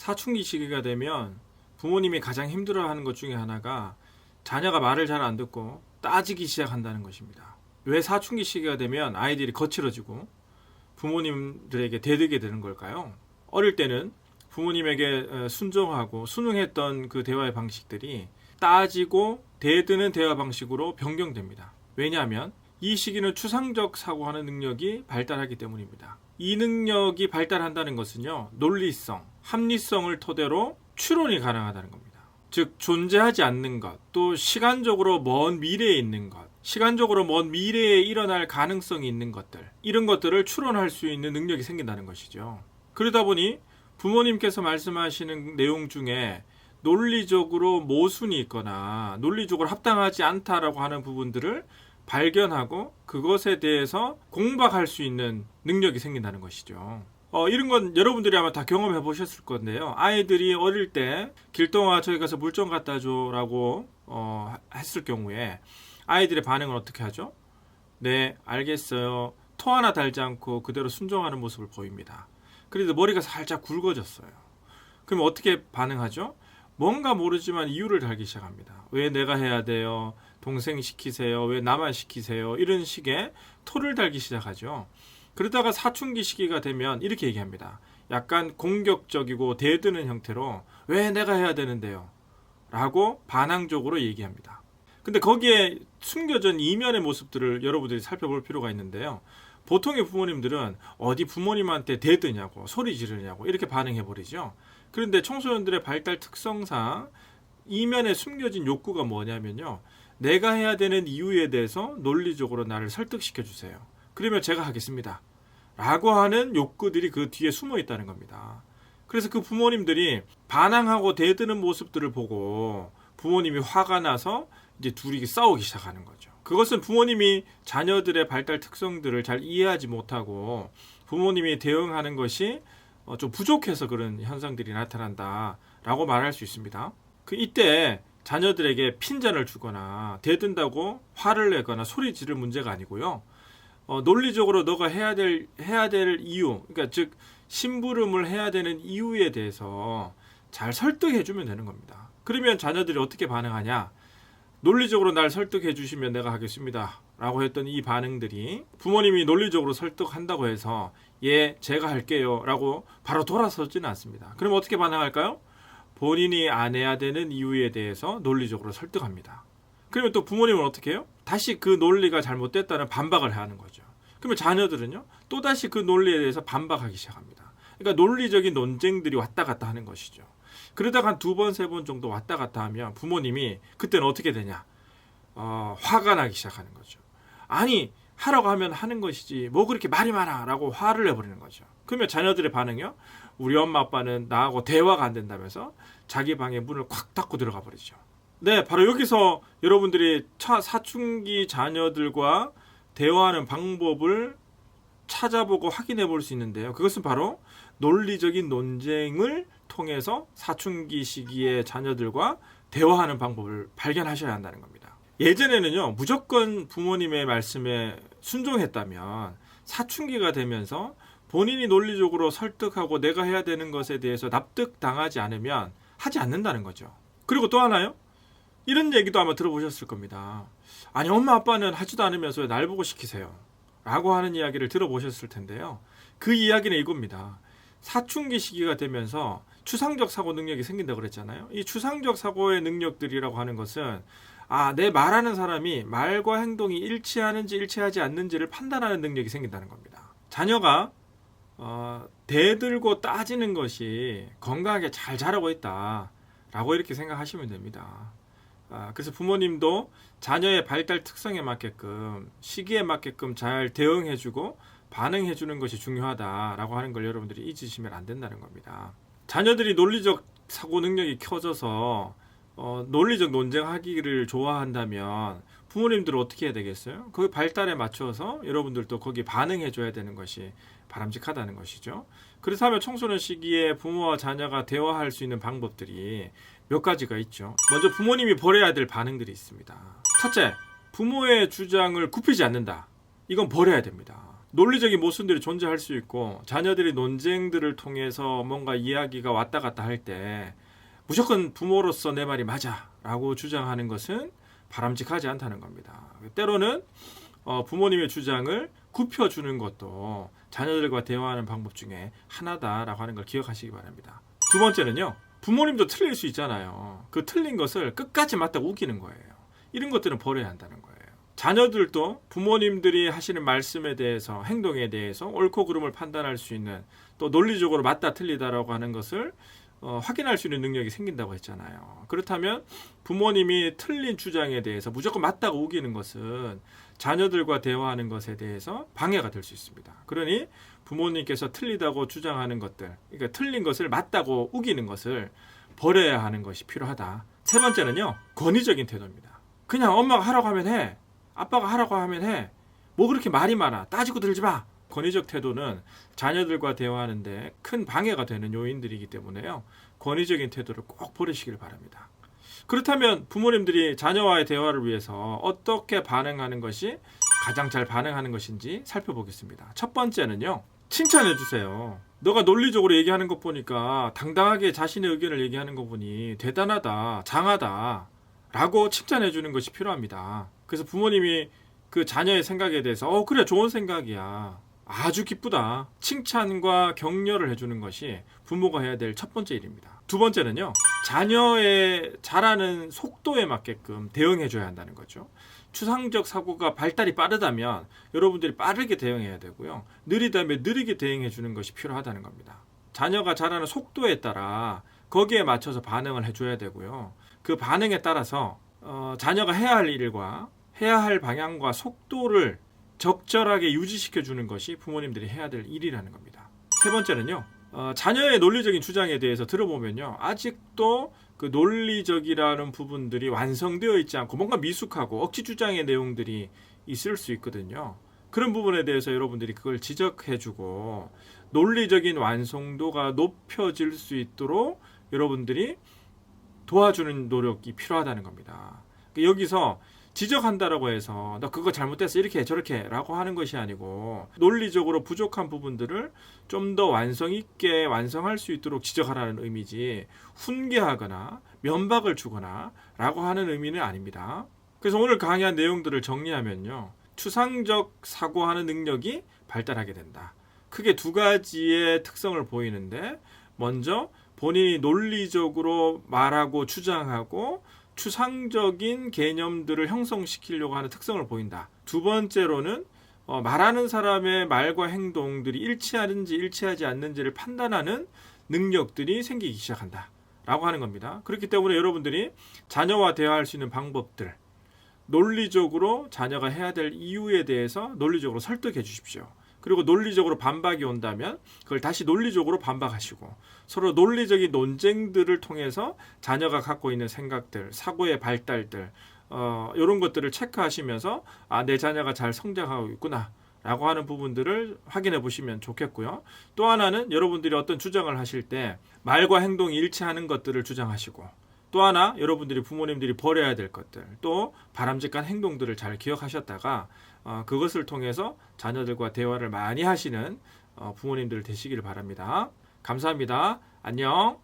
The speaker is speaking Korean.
사춘기 시기가 되면 부모님이 가장 힘들어하는 것 중에 하나가 자녀가 말을 잘 안 듣고 따지기 시작한다는 것입니다. 왜 사춘기 시기가 되면 아이들이 거칠어지고 부모님들에게 대들게 되는 걸까요? 어릴 때는 부모님에게 순종하고 순응했던 그 대화의 방식들이 따지고 대드는 대화 방식으로 변경됩니다. 왜냐하면 이 시기는 추상적 사고하는 능력이 발달하기 때문입니다. 이 능력이 발달한다는 것은요, 논리성, 합리성을 토대로 추론이 가능하다는 겁니다. 즉 존재하지 않는 것, 또 시간적으로 먼 미래에 있는 것, 시간적으로 먼 미래에 일어날 가능성이 있는 것들, 이런 것들을 추론할 수 있는 능력이 생긴다는 것이죠. 그러다 보니 부모님께서 말씀하시는 내용 중에 논리적으로 모순이 있거나 논리적으로 합당하지 않다라고 하는 부분들을 발견하고 그것에 대해서 공박할 수 있는 능력이 생긴다는 것이죠. 이런 건 여러분들이 아마 다 경험해 보셨을 건데요. 아이들이 어릴 때 길동아 저기 가서 물 좀 갖다 줘라고 했을 경우에 아이들의 반응은 어떻게 하죠? 네, 알겠어요. 토 하나 달지 않고 그대로 순종하는 모습을 보입니다. 그래도 머리가 살짝 굵어졌어요. 그럼 어떻게 반응하죠? 뭔가 모르지만 이유를 달기 시작합니다. 왜 내가 해야 돼요? 동생 시키세요? 왜 나만 시키세요? 이런 식의 토를 달기 시작하죠. 그러다가 사춘기 시기가 되면 이렇게 얘기합니다. 약간 공격적이고 대드는 형태로 왜 내가 해야 되는데요? 라고 반항적으로 얘기합니다. 근데 거기에 숨겨진 이면의 모습들을 여러분들이 살펴볼 필요가 있는데요. 보통의 부모님들은 어디 부모님한테 대드냐고 소리 지르냐고 이렇게 반응해버리죠. 그런데 청소년들의 발달 특성상 이면에 숨겨진 욕구가 뭐냐면요. 내가 해야 되는 이유에 대해서 논리적으로 나를 설득시켜 주세요. 그러면 제가 하겠습니다. 라고 하는 욕구들이 그 뒤에 숨어 있다는 겁니다. 그래서 그 부모님들이 반항하고 대드는 모습들을 보고 부모님이 화가 나서 이제 둘이 싸우기 시작하는 거죠. 그것은 부모님이 자녀들의 발달 특성들을 잘 이해하지 못하고 부모님이 대응하는 것이 좀 부족해서 그런 현상들이 나타난다라고 말할 수 있습니다. 이때 자녀들에게 핀잔을 주거나 대든다고 화를 내거나 소리 지를 문제가 아니고요. 논리적으로 너가 해야 될 이유, 그러니까 즉 심부름을 해야 되는 이유에 대해서 잘 설득해 주면 되는 겁니다. 그러면 자녀들이 어떻게 반응하냐? 논리적으로 날 설득해 주시면 내가 하겠습니다. 라고 했던 이 반응들이 부모님이 논리적으로 설득한다고 해서 예, 제가 할게요. 라고 바로 돌아서지는 않습니다. 그럼 어떻게 반응할까요? 본인이 안 해야 되는 이유에 대해서 논리적으로 설득합니다. 그러면 또 부모님은 어떻게 해요? 다시 그 논리가 잘못됐다는 반박을 하는 거죠. 그러면 자녀들은요, 또다시 그 논리에 대해서 반박하기 시작합니다. 그러니까 논리적인 논쟁들이 왔다 갔다 하는 것이죠. 그러다가 한 2번, 3번 정도 왔다 갔다 하면 부모님이 그때는 어떻게 되냐? 화가 나기 시작하는 거죠. 아니, 하라고 하면 하는 것이지 뭐 그렇게 말이 많아 라고 화를 내버리는 거죠. 그러면 자녀들의 반응이요? 우리 엄마 아빠는 나하고 대화가 안 된다면서 자기 방에 문을 콱 닫고 들어가 버리죠. 네, 바로 여기서 여러분들이 사춘기 자녀들과 대화하는 방법을 찾아보고 확인해 볼 수 있는데요. 그것은 바로 논리적인 논쟁을 통해서 사춘기 시기의 자녀들과 대화하는 방법을 발견하셔야 한다는 겁니다. 예전에는요, 무조건 부모님의 말씀에 순종했다면 사춘기가 되면서 본인이 논리적으로 설득하고 내가 해야 되는 것에 대해서 납득당하지 않으면 하지 않는다는 거죠. 그리고 또 하나요? 이런 얘기도 아마 들어보셨을 겁니다. 아니, 엄마 아빠는 하지도 않으면서 왜 날 보고 시키세요? 라고 하는 이야기를 들어보셨을 텐데요. 그 이야기는 이겁니다. 사춘기 시기가 되면서 추상적 사고 능력이 생긴다고 그랬잖아요. 이 추상적 사고의 능력들이라고 하는 것은 내 말하는 사람이 말과 행동이 일치하는지 일치하지 않는지를 판단하는 능력이 생긴다는 겁니다. 자녀가 대들고 따지는 것이 건강하게 잘 자라고 있다라고 이렇게 생각하시면 됩니다. 그래서 부모님도 자녀의 발달 특성에 맞게끔 시기에 맞게끔 잘 대응해주고 반응해주는 것이 중요하다라고 하는 걸 여러분들이 잊으시면 안 된다는 겁니다. 자녀들이 논리적 사고 능력이 켜져서 논리적 논쟁하기를 좋아한다면 부모님들은 어떻게 해야 되겠어요? 그 발달에 맞춰서 여러분들도 거기에 반응해줘야 되는 것이 바람직하다는 것이죠. 그렇다면 청소년 시기에 부모와 자녀가 대화할 수 있는 방법들이 몇 가지가 있죠. 먼저 부모님이 버려야 될 반응들이 있습니다. 첫째, 부모의 주장을 굽히지 않는다. 이건 버려야 됩니다. 논리적인 모순들이 존재할 수 있고 자녀들이 논쟁들을 통해서 뭔가 이야기가 왔다 갔다 할 때 무조건 부모로서 내 말이 맞아 라고 주장하는 것은 바람직하지 않다는 겁니다. 때로는 부모님의 주장을 굽혀주는 것도 자녀들과 대화하는 방법 중에 하나다라고 하는 걸 기억하시기 바랍니다. 두 번째는요. 부모님도 틀릴 수 있잖아요. 그 틀린 것을 끝까지 맞다고 우기는 거예요. 이런 것들은 버려야 한다는 거예요. 자녀들도 부모님들이 하시는 말씀에 대해서 행동에 대해서 옳고 그름을 판단할 수 있는 또 논리적으로 맞다 틀리다라고 하는 것을 확인할 수 있는 능력이 생긴다고 했잖아요. 그렇다면 부모님이 틀린 주장에 대해서 무조건 맞다고 우기는 것은 자녀들과 대화하는 것에 대해서 방해가 될 수 있습니다. 그러니 부모님께서 틀리다고 주장하는 것들, 그러니까 틀린 것을 맞다고 우기는 것을 버려야 하는 것이 필요하다. 세 번째는요, 권위적인 태도입니다. 그냥 엄마가 하라고 하면 해. 아빠가 하라고 하면 해. 뭐 그렇게 말이 많아. 따지고 들지 마. 권위적 태도는 자녀들과 대화하는데 큰 방해가 되는 요인들이기 때문에요. 권위적인 태도를 꼭 버리시길 바랍니다. 그렇다면 부모님들이 자녀와의 대화를 위해서 어떻게 반응하는 것이 가장 잘 반응하는 것인지 살펴보겠습니다. 첫 번째는요. 칭찬해 주세요. 너가 논리적으로 얘기하는 것 보니까 당당하게 자신의 의견을 얘기하는 거 보니 대단하다, 장하다 라고 칭찬해 주는 것이 필요합니다. 그래서 부모님이 그 자녀의 생각에 대해서 그래 좋은 생각이야. 아주 기쁘다. 칭찬과 격려를 해주는 것이 부모가 해야 될 첫 번째 일입니다. 두 번째는요. 자녀의 자라는 속도에 맞게끔 대응해줘야 한다는 거죠. 추상적 사고가 발달이 빠르다면 여러분들이 빠르게 대응해야 되고요. 느리다면 느리게 대응해주는 것이 필요하다는 겁니다. 자녀가 자라는 속도에 따라 거기에 맞춰서 반응을 해줘야 되고요. 그 반응에 따라서 자녀가 해야 할 일과 해야 할 방향과 속도를 적절하게 유지시켜 주는 것이 부모님들이 해야 될 일이라는 겁니다. 세 번째는요. 자녀의 논리적인 주장에 대해서 들어보면요. 아직도 그 논리적이라는 부분들이 완성되어 있지 않고 뭔가 미숙하고 억지 주장의 내용들이 있을 수 있거든요. 그런 부분에 대해서 여러분들이 그걸 지적해주고 논리적인 완성도가 높여질 수 있도록 여러분들이 도와주는 노력이 필요하다는 겁니다. 여기서 지적한다라고 해서 너 그거 잘못됐어 이렇게 저렇게 라고 하는 것이 아니고 논리적으로 부족한 부분들을 좀 더 완성 있게 완성할 수 있도록 지적하라는 의미지 훈계하거나 면박을 주거나 라고 하는 의미는 아닙니다. 그래서 오늘 강의한 내용들을 정리하면요. 추상적 사고하는 능력이 발달하게 된다. 크게 두 가지의 특성을 보이는데 먼저 본인이 논리적으로 말하고 주장하고 추상적인 개념들을 형성시키려고 하는 특성을 보인다. 두 번째로는 말하는 사람의 말과 행동들이 일치하는지 일치하지 않는지를 판단하는 능력들이 생기기 시작한다 라고 하는 겁니다. 그렇기 때문에 여러분들이 자녀와 대화할 수 있는 방법들, 논리적으로 자녀가 해야 될 이유에 대해서 논리적으로 설득해 주십시오. 그리고 논리적으로 반박이 온다면 그걸 다시 논리적으로 반박하시고 서로 논리적인 논쟁들을 통해서 자녀가 갖고 있는 생각들, 사고의 발달들 이런 것들을 체크하시면서 내 자녀가 잘 성장하고 있구나 라고 하는 부분들을 확인해 보시면 좋겠고요. 또 하나는 여러분들이 어떤 주장을 하실 때 말과 행동이 일치하는 것들을 주장하시고 또 하나 여러분들이 부모님들이 버려야 될 것들 또 바람직한 행동들을 잘 기억하셨다가 그것을 통해서 자녀들과 대화를 많이 하시는 부모님들 되시기를 바랍니다. 감사합니다. 안녕.